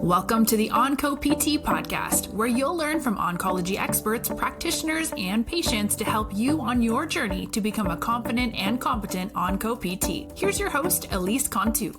Welcome to the TheOncoPT Podcast, where you'll learn from oncology experts, practitioners, and patients to help you on your journey to become a confident and competent OncoPT. Here's your host, Elise Cantu.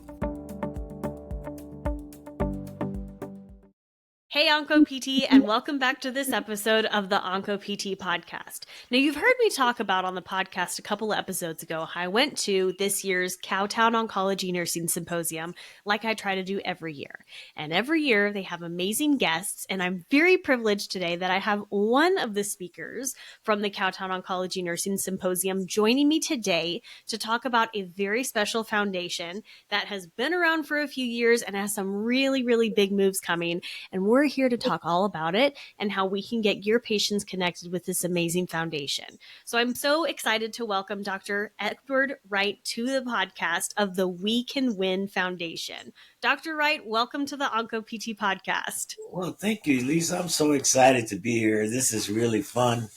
Hey OncoPT, and welcome back to this episode of the OncoPT Podcast. Now, you've heard me talk about on the podcast a couple of episodes ago how I went to this year's Cowtown Oncology Nursing Symposium, like I try to do every year. And every year they have amazing guests, and I'm very privileged today that I have one of the speakers from the Cowtown Oncology Nursing Symposium joining me today to talk about a very special foundation that has been around for a few years and has some really, really big moves coming. And we're here to talk all about it and how we can get your patients connected with this amazing foundation. So I'm so excited to welcome Dr. Edward Wright to the podcast of the We Can Win Foundation. Dr. Wright, welcome to the OncoPT Podcast. Well, thank you, Lisa. I'm so excited to be here. This is really fun.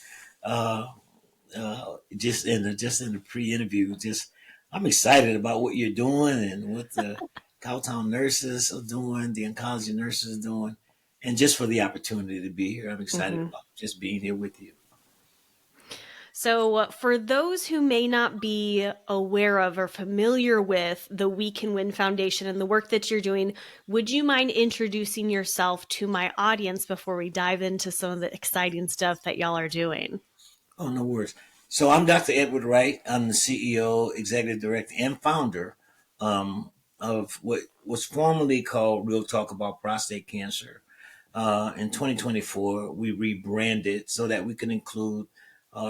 Just in the pre-interview, I'm excited about what you're doing and what the Cowtown nurses are doing, the oncology nurses are doing. And just for the opportunity to be here, I'm excited about just being here with you. So for those who may not be aware of or familiar with the We Can Win Foundation and the work that you're doing, would you mind introducing yourself to my audience before we dive into some of the exciting stuff that y'all are doing? Oh, no worries. So I'm Dr. Edward Wright. I'm the CEO, Executive Director, and founder of what was formerly called Real Talk About Prostate Cancer. In 2024, we rebranded so that we can include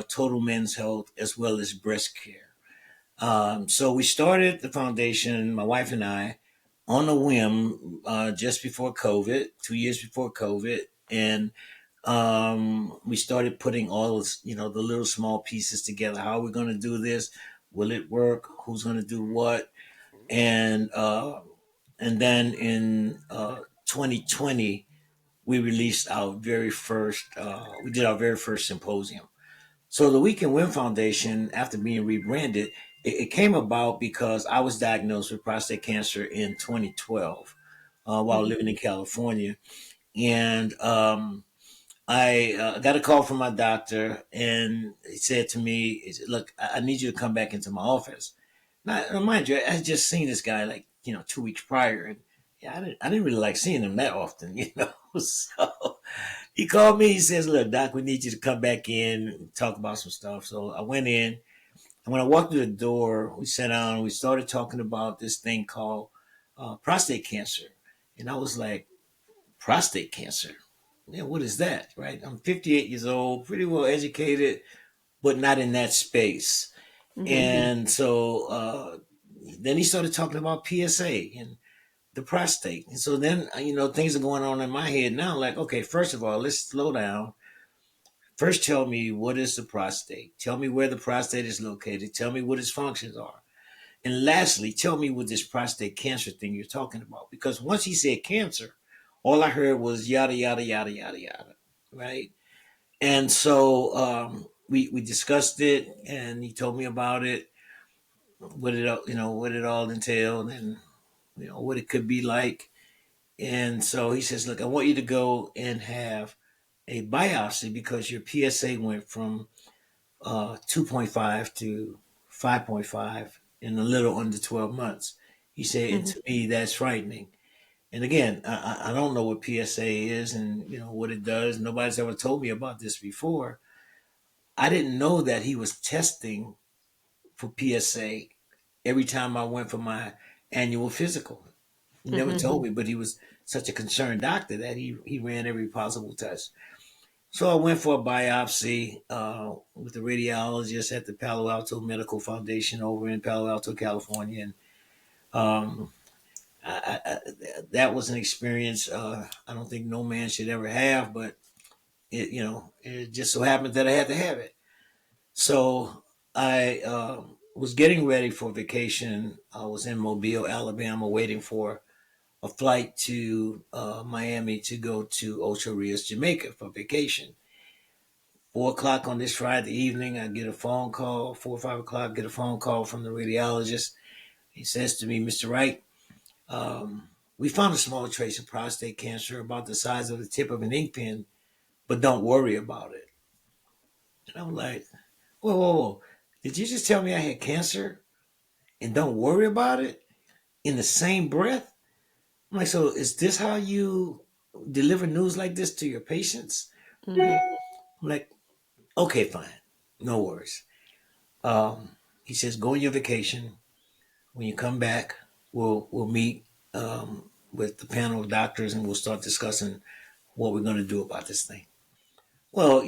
total men's health as well as breast care. So we started the foundation, my wife and I, on a whim just before COVID, 2 years before COVID. And we started putting all the little small pieces together. How are we going to do this? Will it work? Who's going to do what? And then in 2020, we released our very first, we did our very first symposium. So the We Can Win Foundation, after being rebranded, it came about because I was diagnosed with prostate cancer in 2012 while living in California. And I got a call from my doctor, and he said to me, look, I need you to come back into my office. Now, mind you, I had just seen this guy 2 weeks prior, and I didn't really like seeing him that often, So he called me. He says, look, Doc, we need you to come back in and talk about some stuff. So I went in, and when I walked through the door, we sat down and we started talking about this thing called prostate cancer. And I was like, prostate cancer? Yeah, what is that, right? I'm 58 years old, pretty well educated, but not in that space. Mm-hmm. And so then he started talking about PSA and the prostate. And so then, things are going on in my head now. Like, okay, first of all, let's slow down. First, tell me, what is the prostate? Tell me where the prostate is located. Tell me what its functions are. And lastly, tell me what this prostate cancer thing you're talking about. Because once he said cancer, all I heard was yada, yada, yada, yada, yada, right? And so we discussed it, and he told me about it, what it all entailed, and what it could be like. And so he says, look, I want you to go and have a biopsy because your PSA went from 2.5 to 5.5 in a little under 12 months. He said, and to me, that's frightening. And again, I don't know what PSA is and, what it does. Nobody's ever told me about this before. I didn't know that he was testing for PSA every time I went for my annual physical. He never told me, but he was such a concerned doctor that he ran every possible test. So I went for a biopsy with the radiologist at the Palo Alto Medical Foundation over in Palo Alto, California. And that was an experience I don't think no man should ever have, but it just so happened that I had to have it. So I was getting ready for vacation. I was in Mobile, Alabama, waiting for a flight to Miami to go to Ocho Rios, Jamaica for vacation. 4:00 on this Friday evening, I get a phone call, 4 or 5 o'clock, get a phone call from the radiologist. He says to me, Mr. Wright, we found a small trace of prostate cancer about the size of the tip of an ink pen, but don't worry about it. And I'm like, whoa, whoa, whoa. Did you just tell me I had cancer and don't worry about it in the same breath? I'm like, so is this how you deliver news like this to your patients? Mm-hmm. I'm like, okay, fine. No worries. He says, go on your vacation. When you come back, we'll meet with the panel of doctors and we'll start discussing what we're going to do about this thing. Well,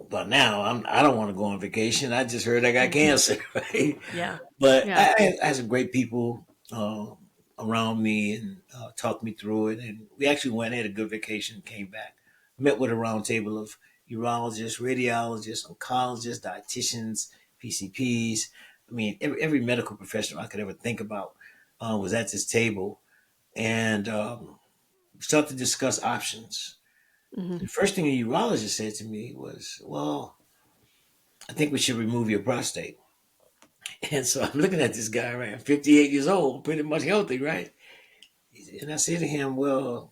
but now I don't want to go on vacation. I just heard I got cancer, right? Yeah. But Yeah. I had some great people around me and talked me through it. And we actually went, had a good vacation, came back, met with a round table of urologists, radiologists, oncologists, dietitians, PCPs. I mean, every medical professional I could ever think about was at this table. And we started to discuss options. Mm-hmm. The first thing a urologist said to me was, well, I think we should remove your prostate. And so I'm looking at this guy, right? I'm 58 years old, pretty much healthy, right? And I said to him, well,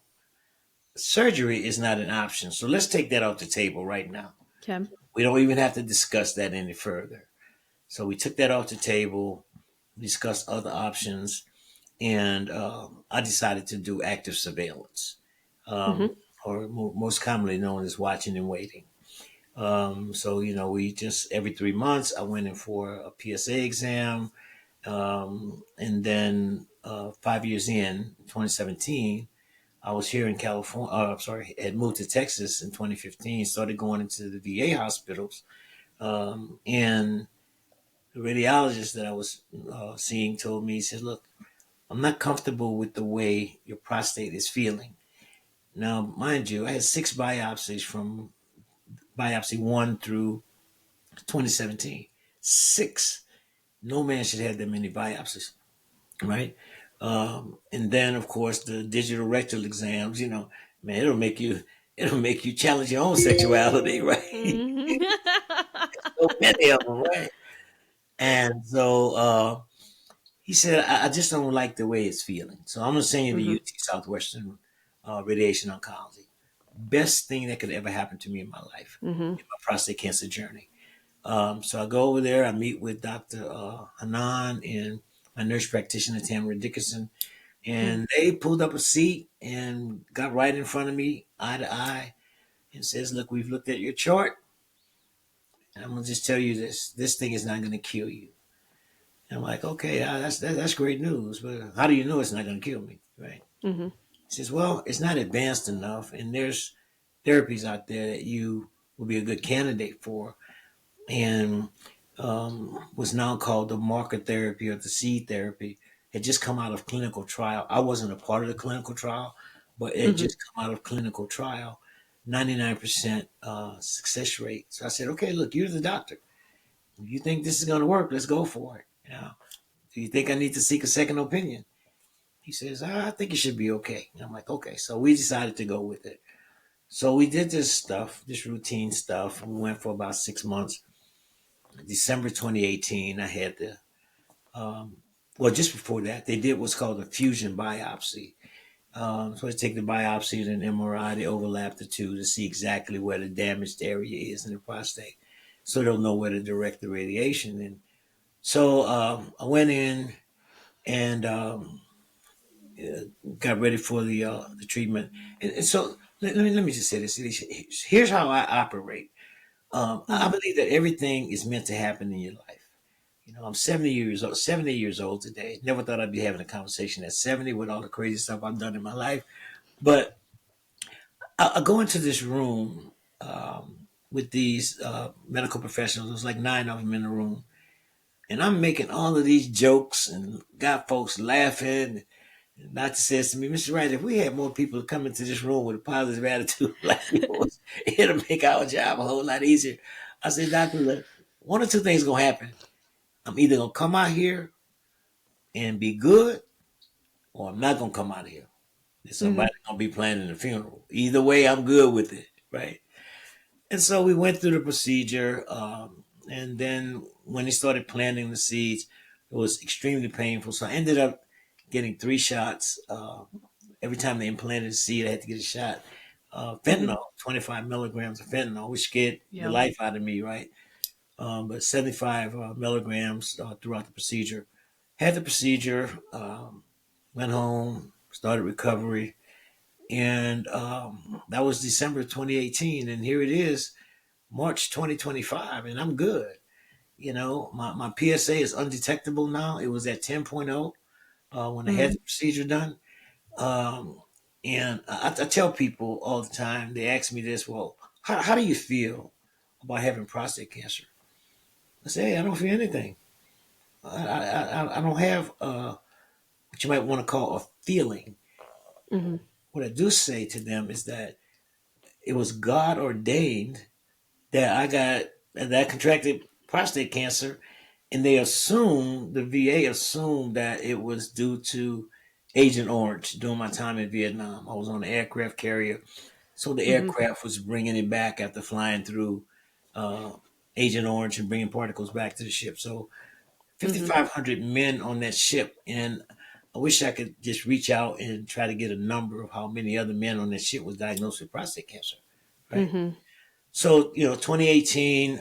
surgery is not an option. So let's take that off the table right now. Okay. We don't even have to discuss that any further. So we took that off the table, discussed other options, and I decided to do active surveillance, or most commonly known as watching and waiting. So, we just every 3 months, I went in for a PSA exam. And then 5 years in 2017, I was here in California. Had moved to Texas in 2015, started going into the VA hospitals. And the radiologist that I was seeing told me, he said, look, I'm not comfortable with the way your prostate is feeling. Now, mind you, I had 6 biopsies from biopsy 1 through 2017. 6. No man should have that many biopsies, right? And then, of course, the digital rectal exams. Man, it'll make you challenge your own sexuality, right? Mm-hmm. So many of them, right? And so he said, I just don't like the way it's feeling. So I'm going to send you to Mm-hmm. UT Southwestern Radiation Oncology. Best thing that could ever happen to me in my life, Mm-hmm. in my prostate cancer journey. So I go over there, I meet with Dr. Hanan and my nurse practitioner, Tamara Dickerson, and they pulled up a seat and got right in front of me, eye to eye, and says, look, we've looked at your chart, and I'm going to just tell you this thing is not going to kill you. And I'm like, okay, that's great news, but how do you know it's not going to kill me, right? Mm-hmm. He says, well, it's not advanced enough, and there's therapies out there that you will be a good candidate for, and was now called the marker therapy or the seed therapy. Had just come out of clinical trial. I wasn't a part of the clinical trial, but it had just come out of clinical trial. 99% success rate. So I said, okay, look, you're the doctor. If you think this is going to work, let's go for it. Do you think I need to seek a second opinion? He says, I think it should be okay. And I'm like, okay. So we decided to go with it. So we did this stuff, this routine stuff. We went for about 6 months. December 2018, I had just before that, they did what's called a fusion biopsy. So they take the biopsy and an MRI, they overlap the two to see exactly where the damaged area is in the prostate. So they'll know where to direct the radiation. And so I went in and got ready for the treatment. And so let me just say this. Here's how I operate. I believe that everything is meant to happen in your life. I'm 70 years old today. Never thought I'd be having a conversation at 70 with all the crazy stuff I've done in my life. But I go into this room with these medical professionals. There's like 9 of them in the room. And I'm making all of these jokes and got folks laughing. And the doctor says to me, Mr. Wright, if we had more people come into this room with a positive attitude like yours, it'll make our job a whole lot easier. I said, Doctor, look, 1 or 2 things going to happen. I'm either going to come out here and be good, or I'm not going to come out of here. Somebody's going to be planning the funeral. Either way, I'm good with it, right? And so we went through the procedure. And then when they started planting the seeds, it was extremely painful. So I ended up getting 3 shots every time they implanted a seed, I had to get a shot. Fentanyl, 25 milligrams of fentanyl, which scared the life out of me, right? But 75 milligrams throughout the procedure. Had the procedure, went home, started recovery, and that was December 2018. And here it is, March 2025, and I'm good. You know, my PSA is undetectable now. It was at 10.0 when I had the procedure done. And I tell people all the time, they ask me this, well, how do you feel about having prostate cancer? I say, hey, I don't feel anything. I don't have what you might want to call a feeling. What I do say to them is that it was God ordained that I contracted prostate cancer, and the VA assumed that it was due to Agent Orange during my time in Vietnam. I was on an aircraft carrier, so the aircraft was bringing it back after flying through uh, Agent Orange and bringing particles back to the ship. So 5,500 men on that ship, and I wish I could just reach out and try to get a number of how many other men on that ship was diagnosed with prostate cancer. Right. So, 2018,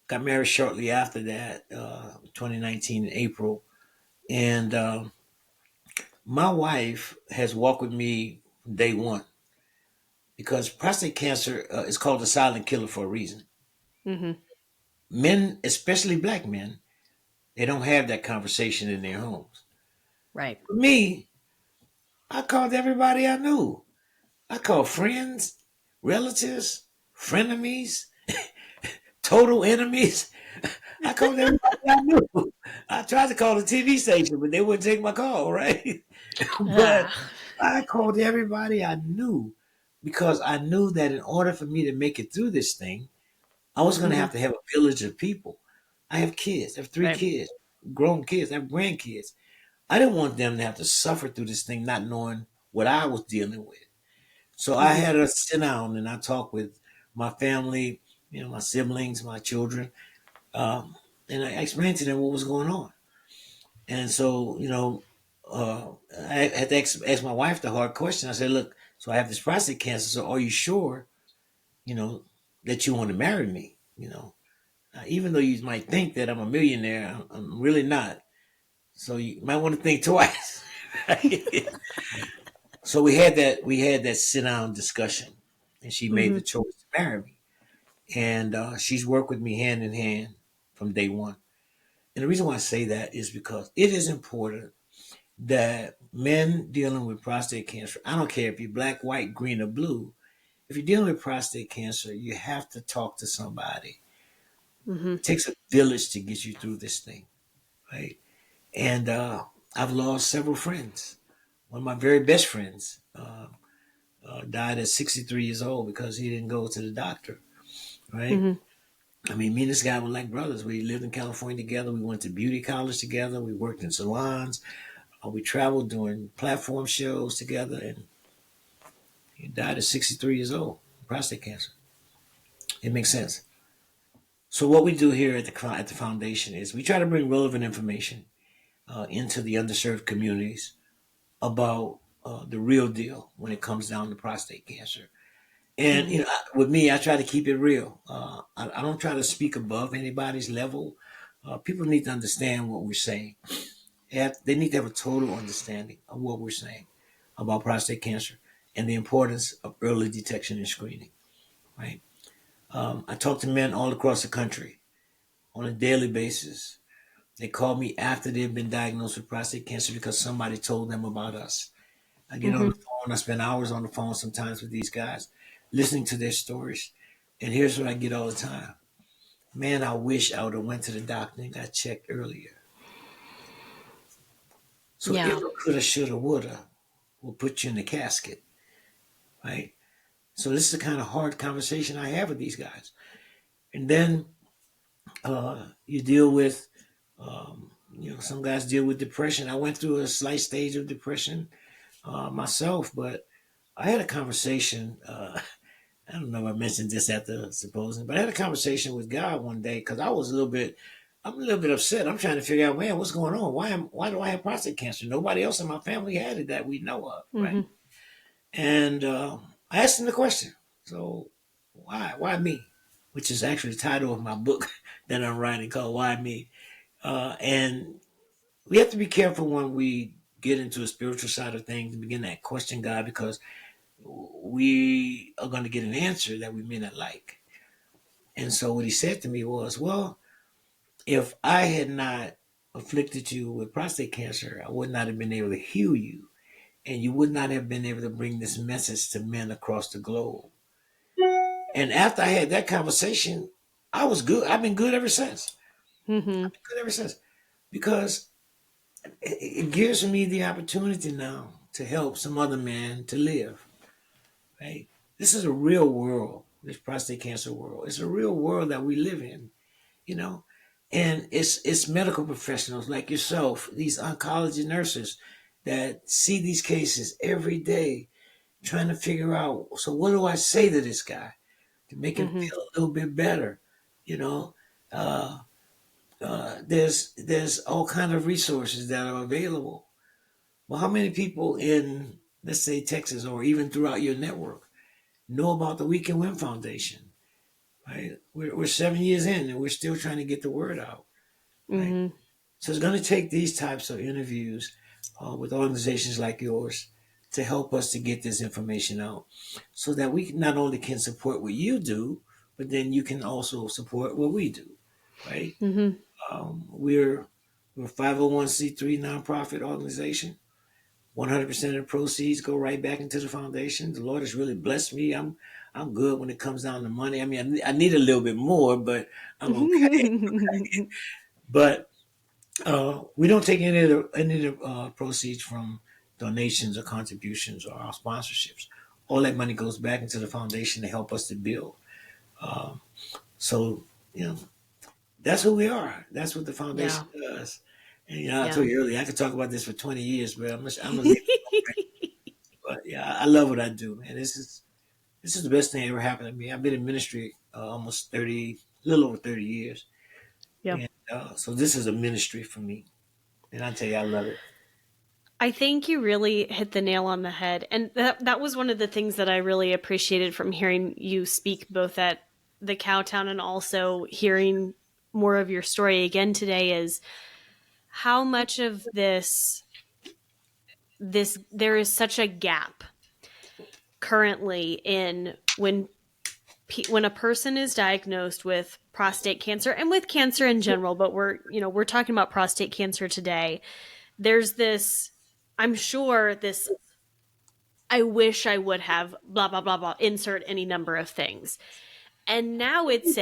got married shortly after that, 2019 in April. And my wife has walked with me from day one because prostate cancer is called the silent killer for a reason. Men, especially black men, they don't have that conversation in their homes. Right. For me, I called everybody I knew. I called friends, relatives, frenemies, total enemies. I called everybody I knew. I tried to call the TV station, but they wouldn't take my call, right? But I called everybody I knew because I knew that in order for me to make it through this thing, I was going to have a village of people. I have kids. I have three kids, grown kids. I have grandkids. I didn't want them to have to suffer through this thing not knowing what I was dealing with. So I had to sit down and I talked with my family, my siblings, my children, and I explained to them what was going on. And so, I had to ask my wife the hard question. I said, look, so I have this prostate cancer. So are you sure, that you want to marry me? Even though you might think that I'm a millionaire, I'm really not. So you might want to think twice. So we had that sit down discussion, and she made the choice to marry me. And she's worked with me hand in hand from day one. And the reason why I say that is because it is important that men dealing with prostate cancer, I don't care if you're black, white, green, or blue, if you're dealing with prostate cancer, you have to talk to somebody. It takes a village to get you through this thing, right? And I've lost several friends. One of my very best friends died at 63 years old because he didn't go to the doctor, right? I mean, me and this guy were like brothers. We lived in California together. We went to beauty college together. We worked in salons. We traveled doing platform shows together. And he died at 63 years old, prostate cancer. It makes sense. So what we do here at the foundation is we try to bring relevant information into the underserved communities about the real deal when it comes down to prostate cancer. And with me, I try to keep it real. I don't try to speak above anybody's level. People need to understand what we're saying. They need to have a total understanding of what we're saying about prostate cancer and the importance of early detection and screening. Right? I talk to men all across the country on a daily basis. They call me after they've been diagnosed with prostate cancer because somebody told them about us. I get on the phone. I spend hours on the phone sometimes with these guys, listening to their stories. And here's what I get all the time. Man, I wish I would have went to the doctor and got checked earlier. So if I coulda, shoulda, woulda, will put you in the casket, right? So this is the kind of hard conversation I have with these guys. And then you deal with, some guys deal with depression. I went through a slight stage of depression myself, but I had a conversation. I don't know if I mentioned this at the symposium, but I had a conversation with God one day because I was a little bit I'm a little bit upset. I'm trying to figure out, man, what's going on? Why do I have prostate cancer? Nobody else in my family had it that we know of, right? Mm-hmm. And I asked him the question. So why me? Which is actually the title of my book that I'm writing called Why Me? And we have to be careful when we get into a spiritual side of things and begin to question God, because we are going to get an answer that we may not like. And so what he said to me was, well, if I had not afflicted you with prostate cancer, I would not have been able to heal you, and you would not have been able to bring this message to men across the globe. And after I had that conversation, I was good. I've been good ever since. Mm-hmm. Good ever since. Because it gives me the opportunity now to help some other man to live. Right? This is a real world, this prostate cancer world. It's a real world that we live in, you know. And it's medical professionals like yourself, these oncology nurses that see these cases every day, trying to figure out, so what do I say to this guy to make him Mm-hmm. feel a little bit better? You know, there's all kind of resources that are available. Well, how many people in, let's say, Texas, or even throughout your network, know about the We Can Win Foundation? Right, we're 7 years in, and we're still trying to get the word out. Right, Mm-hmm. so it's going to take these types of interviews with organizations like yours to help us to get this information out, so that we not only can support what you do, but then you can also support what we do. Right, Mm-hmm. we're a 501c3 nonprofit organization. 100% of the proceeds go right back into the foundation. The Lord has really blessed me. I'm good when it comes down to money. I mean, I need a little bit more, but I'm okay. But we don't take any of the proceeds from donations or contributions or our sponsorships. All that money goes back into the foundation to help us to build. So, you know, that's who we are. That's what the Yeah. foundation does. And I Yeah. told you earlier, I could talk about this for 20 years, but I'm gonna leave it. But yeah, I love what I do, man. This is the best thing that ever happened to me. I've been in ministry almost 30, a little over 30 years, Yeah. and so this is a ministry for me. And I tell you, I love it. I think you really hit the nail on the head. And that was one of the things that I really appreciated from hearing you speak both at the Cowtown and also hearing more of your story again today, is how much of this there is such a gap currently in when a person is diagnosed with prostate cancer and with cancer in general, but we're talking about prostate cancer today. There's this, I'm sure, this I wish I would have blah blah blah blah, insert any number of things. And now it's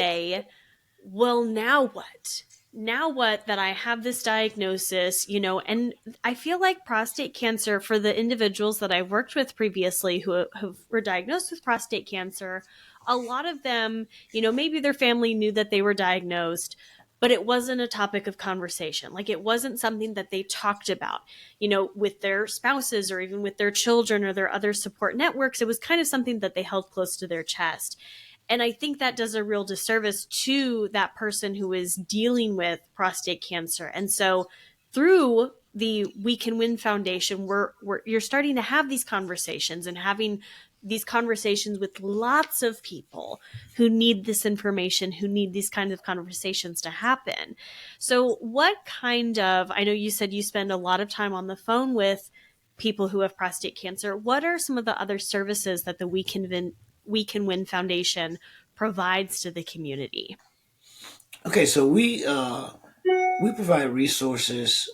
well, now what? Now what that I have this diagnosis, and I feel like prostate cancer, for the individuals that I've worked with previously who were diagnosed with prostate cancer, a lot of them, maybe their family knew that they were diagnosed, but it wasn't a topic of conversation. Like, it wasn't something that they talked about, with their spouses or even with their children or their other support networks. It was kind of something that they held close to their chest. And I think that does a real disservice to that person who is dealing with prostate cancer. And so through the We Can Win Foundation, you're starting to have these conversations and having these conversations with lots of people who need this information, who need these kinds of conversations to happen. So what kind of, I know you said you spend a lot of time on the phone with people who have prostate cancer. What are some of the other services that the We Can Win Foundation provides to the community? Okay, so we provide resources,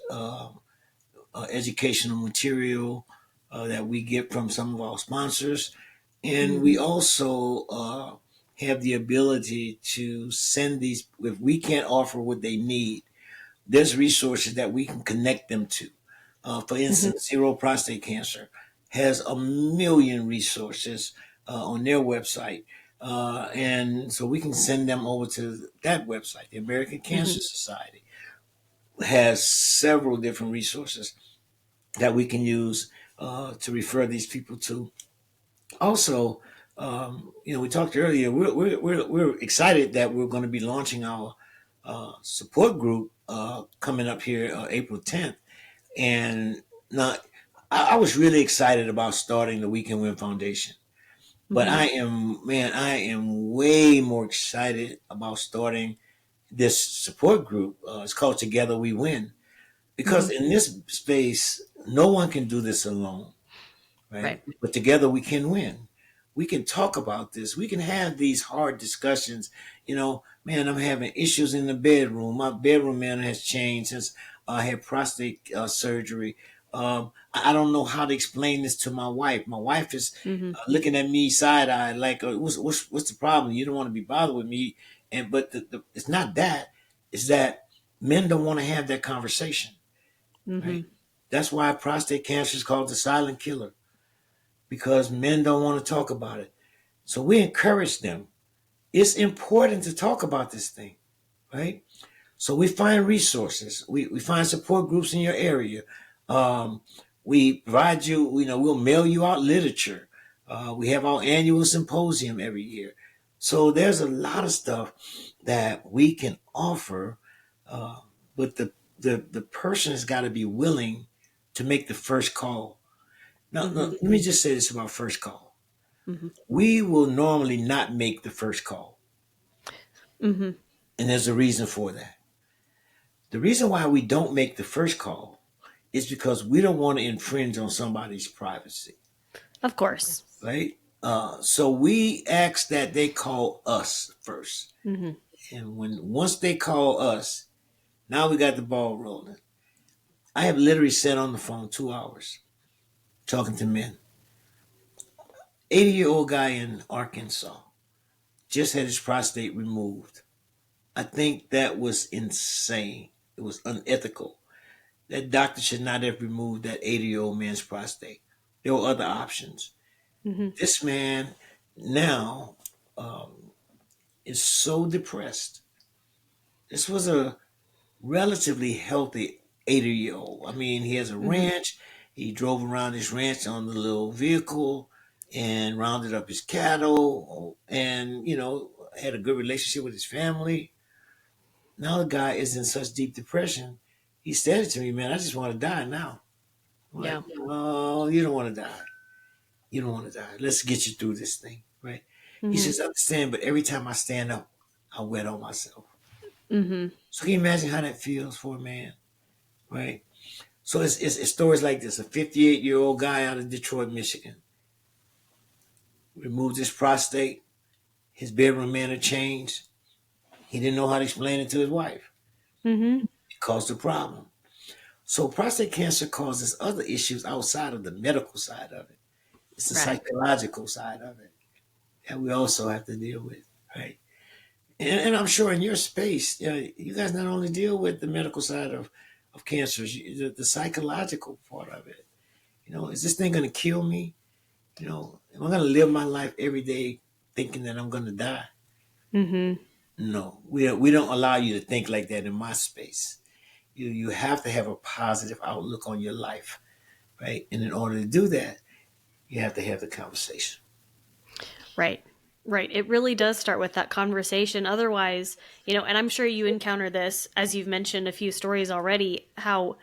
educational material that we get from some of our sponsors, and we also have the ability to send these. If we can't offer what they need, there's resources that we can connect them to. For instance, Zero Prostate Cancer has a million resources on their website. And so we can send them over to that website. The American Cancer Society has several different resources that we can use to refer these people to. Also, we talked earlier. We're excited that we're going to be launching our support group coming up here April 10th. And now I was really excited about starting the We Can Win Foundation. But I am way more excited about starting this support group. It's called Together We Win. Because in this space, no one can do this alone, right? But together we can win. We can talk about this. We can have these hard discussions. Man, I'm having issues in the bedroom. My bedroom manner has changed since I had prostate surgery. I don't know how to explain this to my wife. My wife is looking at me side eyed, like, what's the problem? You don't want to be bothered with me, but it's not that. It's that men don't want to have that conversation. Right? That's why prostate cancer is called the silent killer, because men don't want to talk about it. So we encourage them. It's important to talk about this thing, right? So we find resources. We find support groups in your area. We provide you, we'll mail you out literature. We have our annual symposium every year. So there's a lot of stuff that we can offer, but the person has got to be willing to make the first call. Now, let me just say this about first call. We will normally not make the first call. And there's a reason for that. The reason why we don't make the first call is because we don't want to infringe on somebody's privacy. Of course. Right? So we ask that they call us first. And once they call us, now we got the ball rolling. I have literally sat on the phone 2 hours talking to men. 80-year-old guy in Arkansas just had his prostate removed. I think that was insane. It was unethical. That doctor should not have removed that 80-year-old man's prostate. There were other options. This man now is so depressed. This was a relatively healthy 80-year-old. I mean, he has a ranch. He drove around his ranch on the little vehicle and rounded up his cattle and, had a good relationship with his family. Now the guy is in such deep depression. He said it to me, man, I just want to die now. Like, oh, you don't want to die. You don't want to die. Let's get you through this thing, right? He says, I understand, but every time I stand up, I wet on myself. So can you imagine how that feels for a man, right? So it's stories like this. A 58-year-old guy out of Detroit, Michigan, removed his prostate. His bedroom manner changed. He didn't know how to explain it to his wife. It caused a problem. So prostate cancer causes other issues outside of the medical side of it. It's the psychological side of it that we also have to deal with, right? And I'm sure in your space, you guys not only deal with the medical side of cancers, the psychological part of it. Is this thing going to kill me? Am I going to live my life every day thinking that I'm going to die? No, we don't allow you to think like that in my space. You have to have a positive outlook on your life, right? And in order to do that, you have to have the conversation. Right. It really does start with that conversation. Otherwise, and I'm sure you encounter this, as you've mentioned a few stories already, how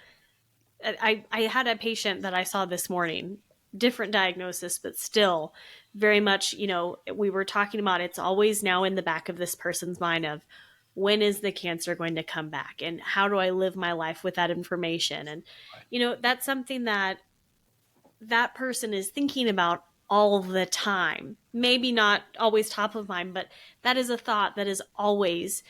I had a patient that I saw this morning, different diagnosis, but still very much, we were talking about it's always now in the back of this person's mind of when is the cancer going to come back and how do I live my life with that information? And, that's something that person is thinking about all the time. Maybe not always top of mind, but that is a thought that is always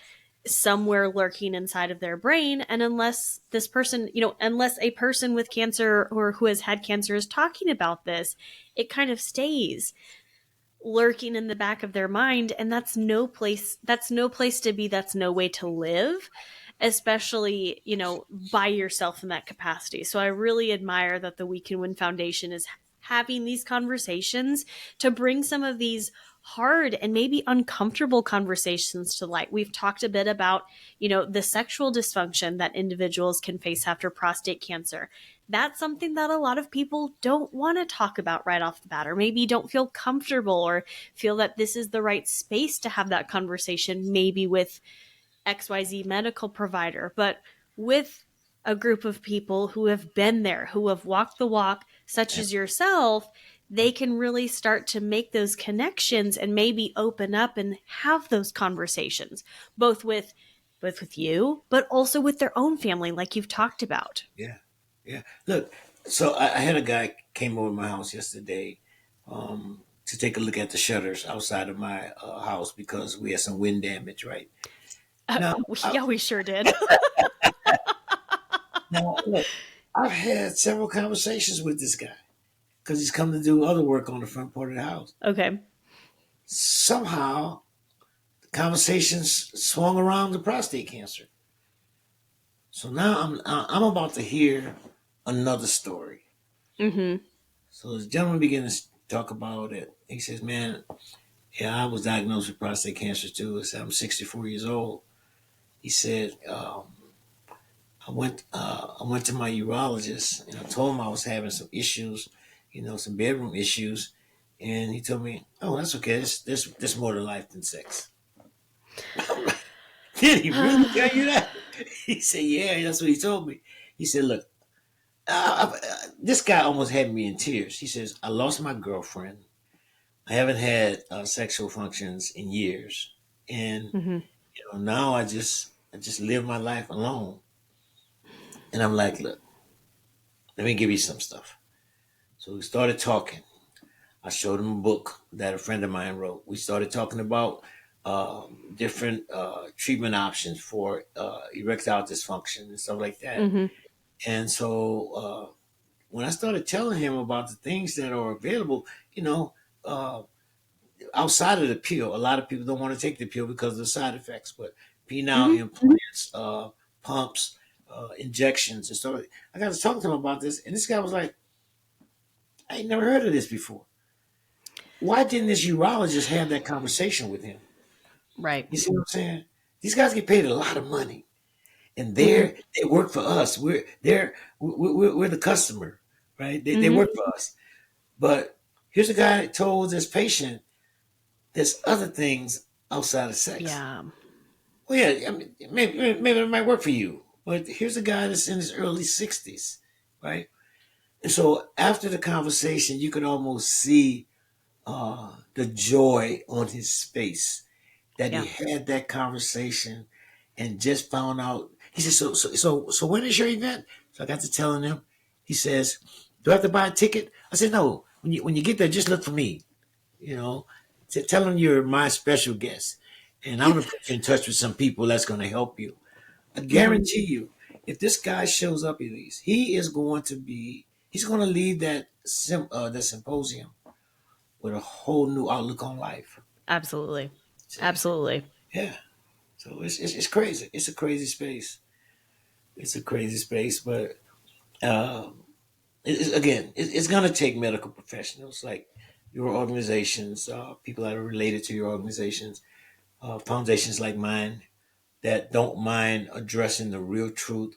somewhere lurking inside of their brain. And unless this person, unless a person with cancer or who has had cancer is talking about this, it kind of stays lurking in the back of their mind. And that's no place to be. That's no way to live, especially, by yourself in that capacity. So I really admire that the We Can Win Foundation is having these conversations to bring some of these hard and maybe uncomfortable conversations to light. We've talked a bit about, the sexual dysfunction that individuals can face after prostate cancer. That's something that a lot of people don't want to talk about right off the bat, or maybe don't feel comfortable or feel that this is the right space to have that conversation, maybe with XYZ medical provider, but with a group of people who have been there, who have walked the walk, such as yourself, they can really start to make those connections and maybe open up and have those conversations, both with you, but also with their own family, like you've talked about. Yeah. Yeah. Look, so I had a guy came over to my house yesterday to take a look at the shutters outside of my house because we had some wind damage, right? Now, Yeah, we sure did. look, I've had several conversations with this guy because he's come to do other work on the front part of the house. Okay. Somehow, the conversations swung around the prostate cancer. So now I'm about to hear another story. Mm-hmm. So this gentleman began to talk about it. He says, "Man, yeah, I was diagnosed with prostate cancer too. He said, I'm 64 years old." He said, I went to my urologist and I told him I was having some issues, some bedroom issues, and he told me, "Oh, that's okay. This more to life than sex." I'm like, "Did he really tell you that?" He said, "Yeah, that's what he told me." He said, "Look, this guy almost had me in tears." He says, "I lost my girlfriend. I haven't had sexual functions in years, and Mm-hmm. now I just live my life alone." And I'm like, "Look, let me give you some stuff." So we started talking. I showed him a book that a friend of mine wrote. We started talking about different treatment options for erectile dysfunction and stuff like that. Mm-hmm. And so when I started telling him about the things that are available, uh, outside of the pill, a lot of people don't want to take the pill because of the side effects. But penile Mm-hmm. implants, pumps, injections, and stuff. I got to talk to him about this, and this guy was like, "I ain't never heard of this before. Why didn't this urologist have that conversation with him?" Right. You see what I'm saying? These guys get paid a lot of money, and Mm-hmm. they work for us. We're the customer, right? They Mm-hmm. work for us. But here's a guy that told this patient there's other things outside of sex. Yeah. Well, yeah, I mean, maybe it might work for you. But here's a guy that's in his early 60s, right? And so after the conversation, you could almost see the joy on his face that Yeah. he had that conversation and just found out. He said, "So when is your event?" So I got to telling him. He says, "Do I have to buy a ticket?" I said, "No. When you get there, just look for me. You know, tell him you're my special guest, and I'm gonna put you in touch with some people that's gonna help you. I Mm-hmm. guarantee you, if this guy shows up, Elise, he's going to leave that symposium with a whole new outlook on life." Absolutely. See? Absolutely. Yeah. So it's crazy. It's a crazy space. It's a crazy space, but it's going to take medical professionals like your organizations, people that are related to your organizations, foundations like mine that don't mind addressing the real truth.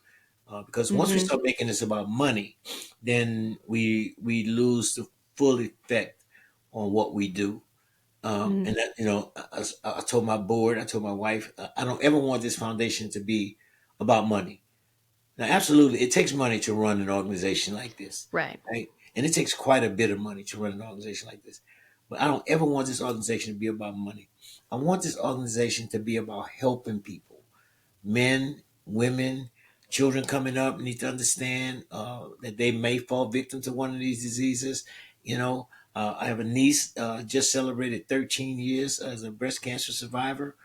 Because once we Mm-hmm. start making this about money, then we lose the full effect on what we do. Mm-hmm. And that, I told my board, I told my wife, I don't ever want this foundation to be about money. Now, absolutely, it takes money to run an organization like this, Right. right? And it takes quite a bit of money to run an organization like this. But I don't ever want this organization to be about money. I want this organization to be about helping people, men, women, children coming up need to understand that they may fall victim to one of these diseases. I have a niece just celebrated 13 years as a breast cancer survivor.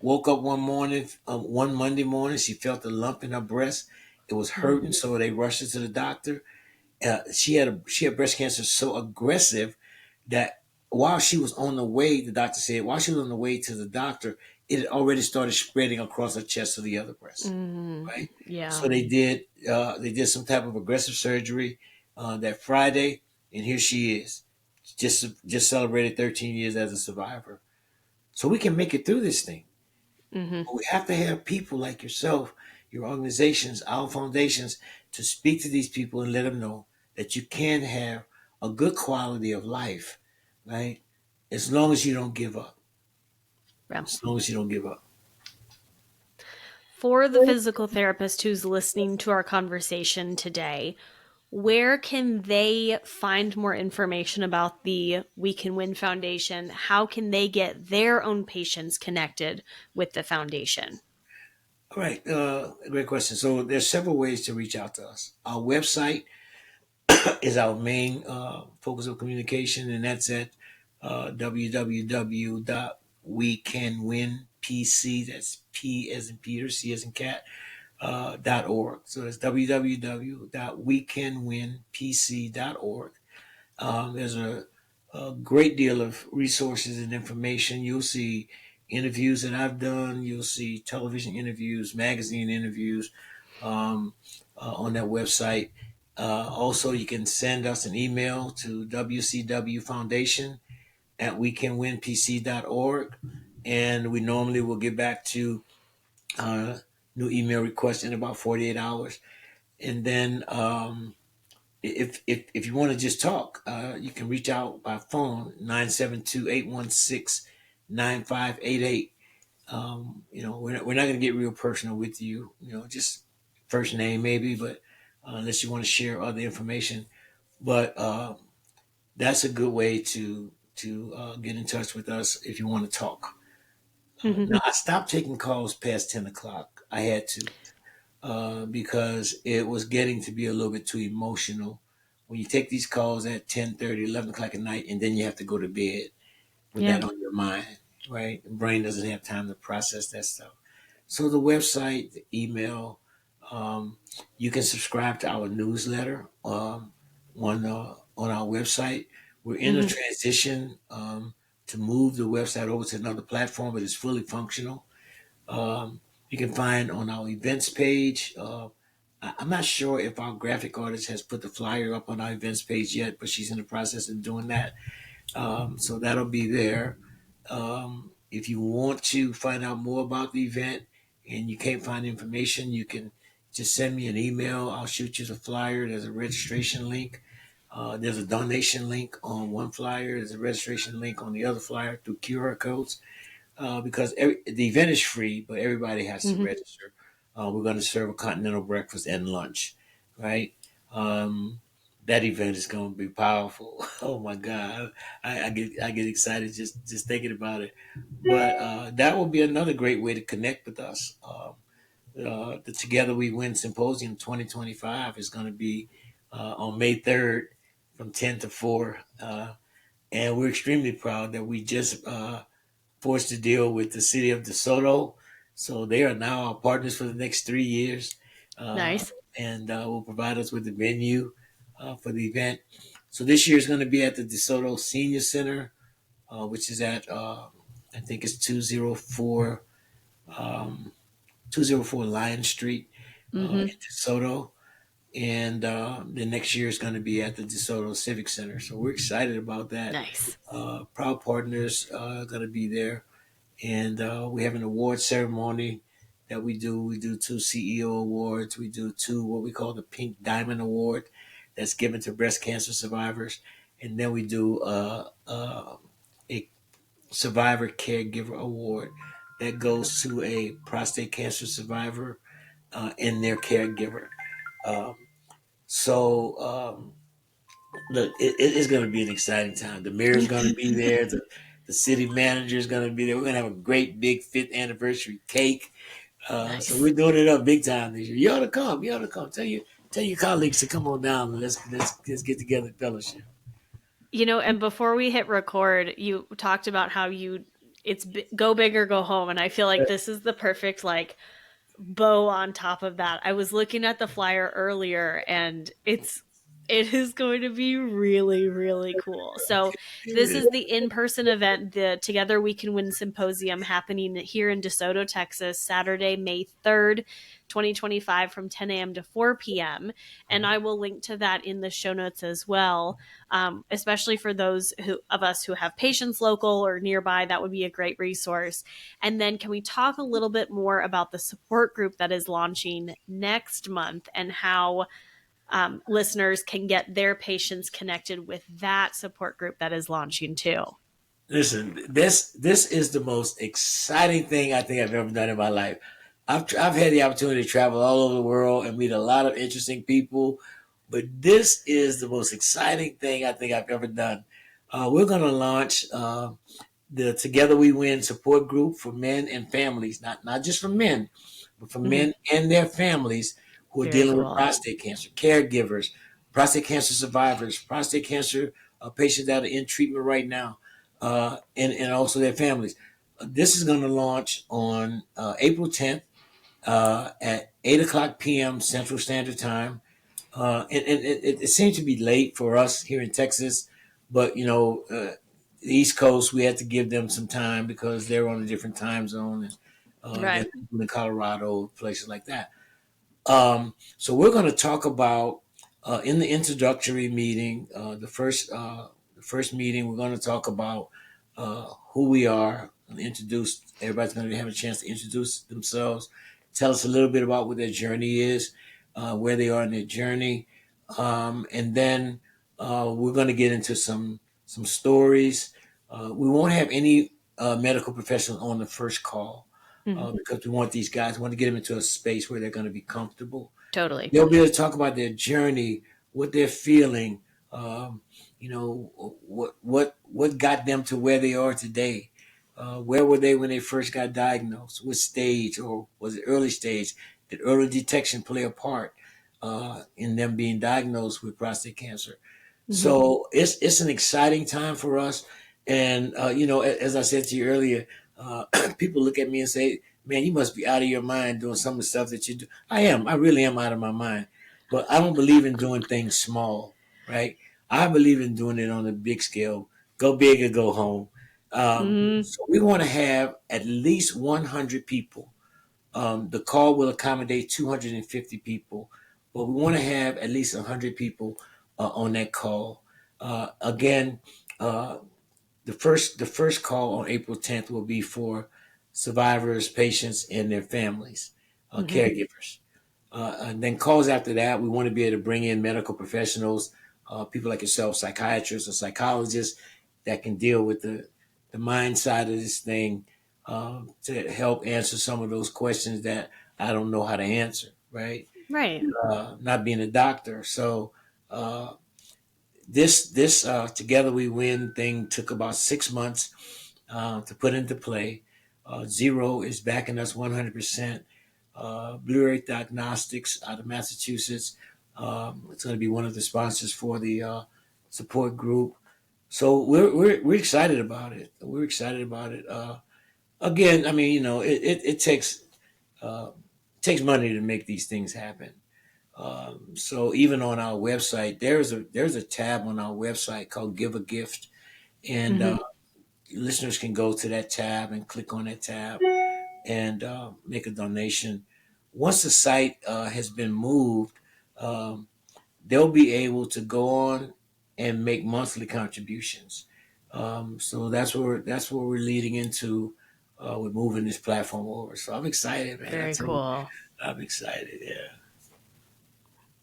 Woke up one Monday morning, she felt a lump in her breast. It was Mm-hmm. hurting, so they rushed her to the doctor. She had breast cancer so aggressive that while she was on the way, the doctor said, while she was on the way to the doctor, it had already started spreading across her chest to the other breast. Mm-hmm. Right. Yeah. So they did some type of aggressive surgery that Friday, and here she is, just celebrated 13 years as a survivor. So we can make it through this thing. Mm-hmm. But we have to have people like yourself, your organizations, our foundations, to speak to these people and let them know that you can have a good quality of life, right? As long as you don't give up. Yeah. As long as you don't give up. For the physical therapist who's listening to our conversation today, where can they find more information about the We Can Win Foundation? How can they get their own patients connected with the foundation? All right, great question. So there's several ways to reach out to us. Our website is our main focus of communication, and that's at www.wecanwinpc. That's P as in Peter, C as in cat, .org. So it's www.wecanwinpc.org. There's a great deal of resources and information. You'll see interviews that I've done. You'll see television interviews, magazine interviews on that website. Also, you can send us an email to wcwfoundation@wecanwinpc.org, and we normally will get back to new email requests in about 48 hours. And then if you want to just talk, you can reach out by phone, 972-816-9588. We're not going to get real personal with you, just first name maybe, but unless you want to share other information. But that's a good way to get in touch with us if you want to talk. Now, I stopped taking calls past 10 o'clock. I had to. Because it was getting to be a little bit too emotional. When you take these calls at 10:30, 11 o'clock at night, and then you have to go to bed with that on your mind, right? The brain doesn't have time to process that stuff. So the website, the email, you can subscribe to our newsletter on our website. We're in a transition to move the website over to another platform, but it's fully functional. You can find on our events page. I'm not sure if our graphic artist has put the flyer up on our events page yet, but she's in the process of doing that. So that'll be there. If you want to find out more about the event and you can't find information, you can just send me an email. I'll shoot you the flyer. There's a registration link. There's a donation link on one flyer. There's a registration link on the other flyer through QR codes. Because the event is free, but everybody has to register. We're going to serve a continental breakfast and lunch, right? That event is going to be powerful. Oh my God, I get excited just thinking about it. But that will be another great way to connect with us. The Together We Win Symposium 2025 is going to be on May 3rd from 10 to 4, and we're extremely proud that we just forced to deal with the city of DeSoto. So they are now our partners for the next 3 years. Nice. And will provide us with the venue for the event. So this year is going to be at the DeSoto Senior Center, which is at, I think it's 204 Lion Street in DeSoto. And the next year is going to be at the DeSoto Civic Center. So we're excited about that. Nice. Proud partners are going to be there. And we have an award ceremony that we do. We do 2 CEO awards. We do 2 what we call the Pink Diamond Award that's given to breast cancer survivors. And then we do a Survivor Caregiver Award that goes to a prostate cancer survivor and their caregiver. Look, it is going to be an exciting time. The mayor's going to be there. The city manager is going to be there. We're going to have a great big 5th anniversary cake. Nice. So we're doing it up big time this year. You ought to come. You ought to come. Tell your colleagues to come on down and let's get together in fellowship. And before we hit record, you talked about how it's go big or go home. And I feel like this is the perfect bow on top of that. I was looking at the flyer earlier and it is going to be really, really cool. So this is the in-person event, the Together We Can Win Symposium, happening here in DeSoto, Texas, Saturday, May 3rd, 2025 from 10 a.m. to 4 p.m. And I will link to that in the show notes as well, especially for those of us who have patients local or nearby. That would be a great resource. And then can we talk a little bit more about the support group that is launching next month and how listeners can get their patients connected with that support group that is launching too? Listen, this is the most exciting thing I think I've ever done in my life. I've had the opportunity to travel all over the world and meet a lot of interesting people, but this is the most exciting thing I think I've ever done. We're going to launch the Together We Win support group for men and families, not just for men, but for men and their families who are Very dealing with cool. prostate cancer, caregivers, prostate cancer survivors, prostate cancer patients that are in treatment right now, and also their families. This is going to launch on April 10th at 8 o'clock p.m. Central Standard Time. And it seemed to be late for us here in Texas, but the East Coast, we had to give them some time because they're on a different time zone, and they're Right. people in Colorado, places like that. So we're going to talk about in the introductory meeting, the first meeting, we're going to talk about who we are and introduce. Everybody's going to have a chance to introduce themselves, tell us a little bit about what their journey is, where they are in their journey, and then we're going to get into some stories. We won't have any medical professionals on the first call because we want these guys, we want to get them into a space where they're going to be comfortable. Totally. They'll be able to talk about their journey, what they're feeling, what got them to where they are today. Where were they when they first got diagnosed? What stage, or was it early stage? Did early detection play a part in them being diagnosed with prostate cancer? So it's an exciting time for us. And, as I said to you earlier, people look at me and say, man, you must be out of your mind doing some of the stuff that you do. I really am out of my mind. But I don't believe in doing things small, right? I believe in doing it on a big scale. Go big or go home. So we want to have at least 100 people. The call will accommodate 250 people, but we want to have at least 100 people on that call. Again, the first call on April 10th will be for survivors, patients, and their families, caregivers. And then calls after that, we want to be able to bring in medical professionals, people like yourself, psychiatrists or psychologists that can deal with the mind side of this thing, to help answer some of those questions that I don't know how to answer, right? Right. Not being a doctor. So uh, this Together We Win thing took about 6 months to put into play. Zero is backing us 100%. Blue Earth Diagnostics out of Massachusetts. It's going to be one of the sponsors for the support group. So we're excited about it. We're excited about it. Again, I mean, it takes money to make these things happen. So even on our website, there's a tab on our website called Give a Gift, and listeners can go to that tab and click on that tab and make a donation. Once the site has been moved, um, they'll be able to go on and make monthly contributions. So that's where we're leading into with moving this platform over. So I'm excited, man. I Very tell you, cool. I'm excited. Yeah.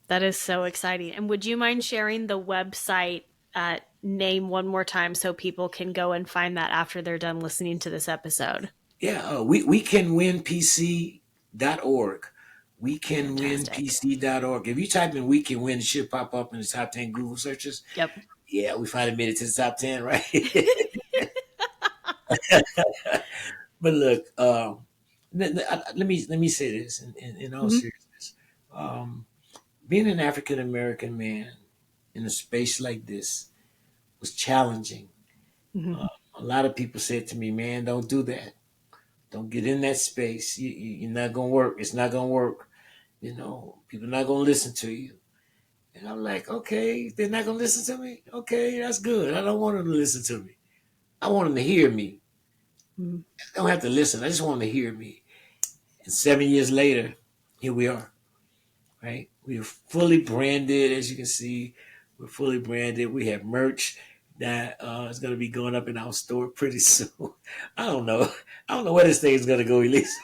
That is so exciting. And would you mind sharing the website name one more time so people can go and find that after they're done listening to this episode? Yeah, we can win PC.org. We can win Fantastic. PC.org. If you type in "we can win," it should pop up in the top 10 Google searches. Yep. Yeah, we finally made it to the top 10, right? But look, let me say this in all seriousness. Um, Being an African American man in a space like this was challenging. A lot of people said to me, "Man, don't do that. Don't get in that space. You're not gonna work. It's not gonna work. People are not gonna listen to you." And I'm like, okay, they're not gonna listen to me. Okay, that's good. I don't want them to listen to me. I want them to hear me. Mhm. I don't have to listen. I just want them to hear me. And 7 years later, here we are. Right? We are fully branded, as you can see. We're fully branded. We have merch that is going to be going up in our store pretty soon. I don't know. I don't know where this thing is going to go, Elise.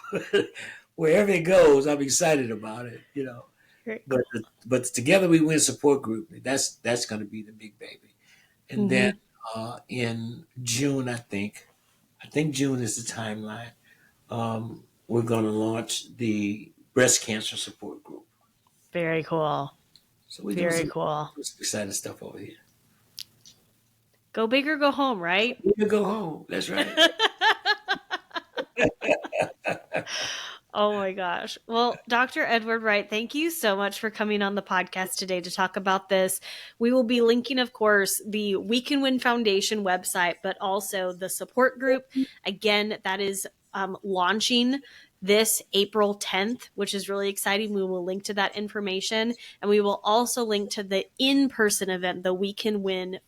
Wherever it goes, I'm excited about it. Great. But Together We Win support group, that's going to be the big baby. And then in June, I think June is the timeline. we're going to launch the breast cancer support group. Very cool. So we're Very doing cool. some exciting stuff over here. Go big or go home, right? We go home. That's right. Oh my gosh. Well, Dr. Edward Wright, thank you so much for coming on the podcast today to talk about this. We will be linking, of course, the We Can Win Foundation website, but also the support group. Again, that is launching this April 10th, which is really exciting. We will link to that information, and we will also link to the in-person event, the We Can Win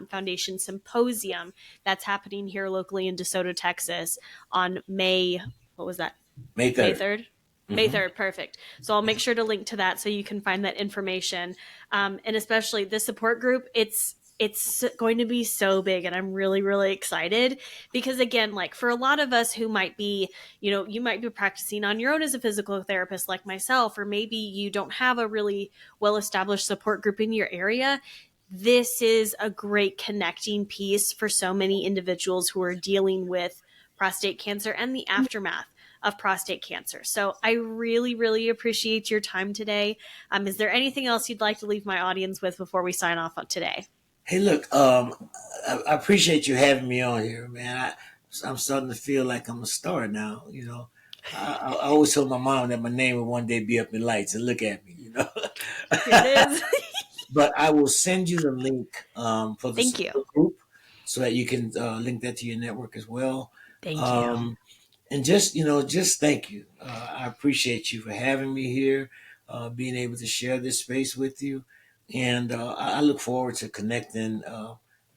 Foundation Symposium that's happening here locally in DeSoto, Texas on May 3rd. May 3rd. Mm-hmm. May 3rd. Perfect. So I'll make sure to link to that so you can find that information. And especially the support group, it's going to be so big, and I'm really, really excited because, again, like for a lot of us who might be, you might be practicing on your own as a physical therapist like myself, or maybe you don't have a really well-established support group in your area. This is a great connecting piece for so many individuals who are dealing with prostate cancer and the aftermath of prostate cancer. So I really, really appreciate your time today. Is there anything else you'd like to leave my audience with before we sign off on today? Hey, look, I appreciate you having me on here, man. I'm starting to feel like I'm a star now. I always told my mom that my name would one day be up in lights and look at me, Here it is. But I will send you the link for the Thank you. group so that you can link that to your network as well. Thank you. And just thank you. I appreciate you for having me here, being able to share this space with you. And I look forward to connecting.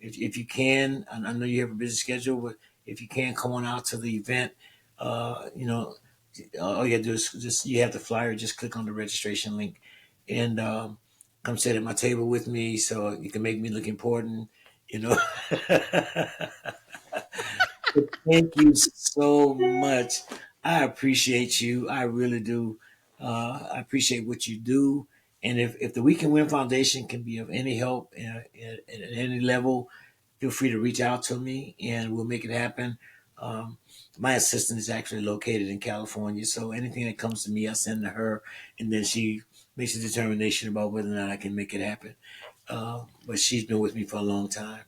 If you can, I know you have a busy schedule, but if you can, come on out to the event. All you have to do is you have the flyer, just click on the registration link and come sit at my table with me so you can make me look important, Thank you so much. I appreciate you. I really do. I appreciate what you do. And if the We Can Win Foundation can be of any help at any level, feel free to reach out to me and we'll make it happen. My assistant is actually located in California, so anything that comes to me, I send to her, and then she makes a determination about whether or not I can make it happen. But she's been with me for a long time.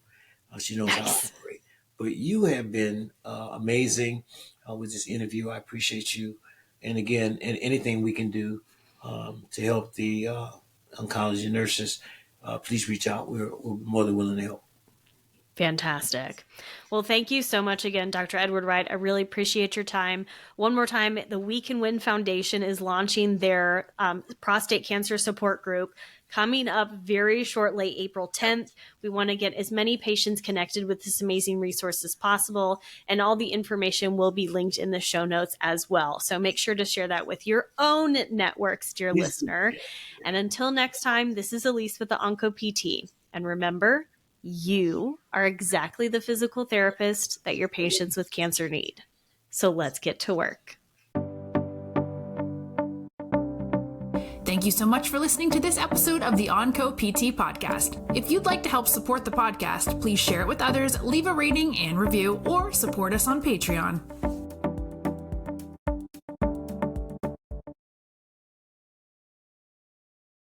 She knows how I operate. But you have been amazing with this interview. I appreciate you. And again, anything we can do to help the oncology nurses, please reach out. We're more than willing to help. Fantastic. Well, thank you so much again, Dr. Edward Wright. I really appreciate your time. One more time, the We Can Win Foundation is launching their prostate cancer support group coming up very shortly, April 10th. We want to get as many patients connected with this amazing resource as possible, and all the information will be linked in the show notes as well. So make sure to share that with your own networks, dear listener. And until next time, this is Elise with the OncoPT. And remember, you are exactly the physical therapist that your patients with cancer need. So let's get to work. Thank you so much for listening to this episode of the OncoPT Podcast. If you'd like to help support the podcast, please share it with others, leave a rating and review, or support us on Patreon.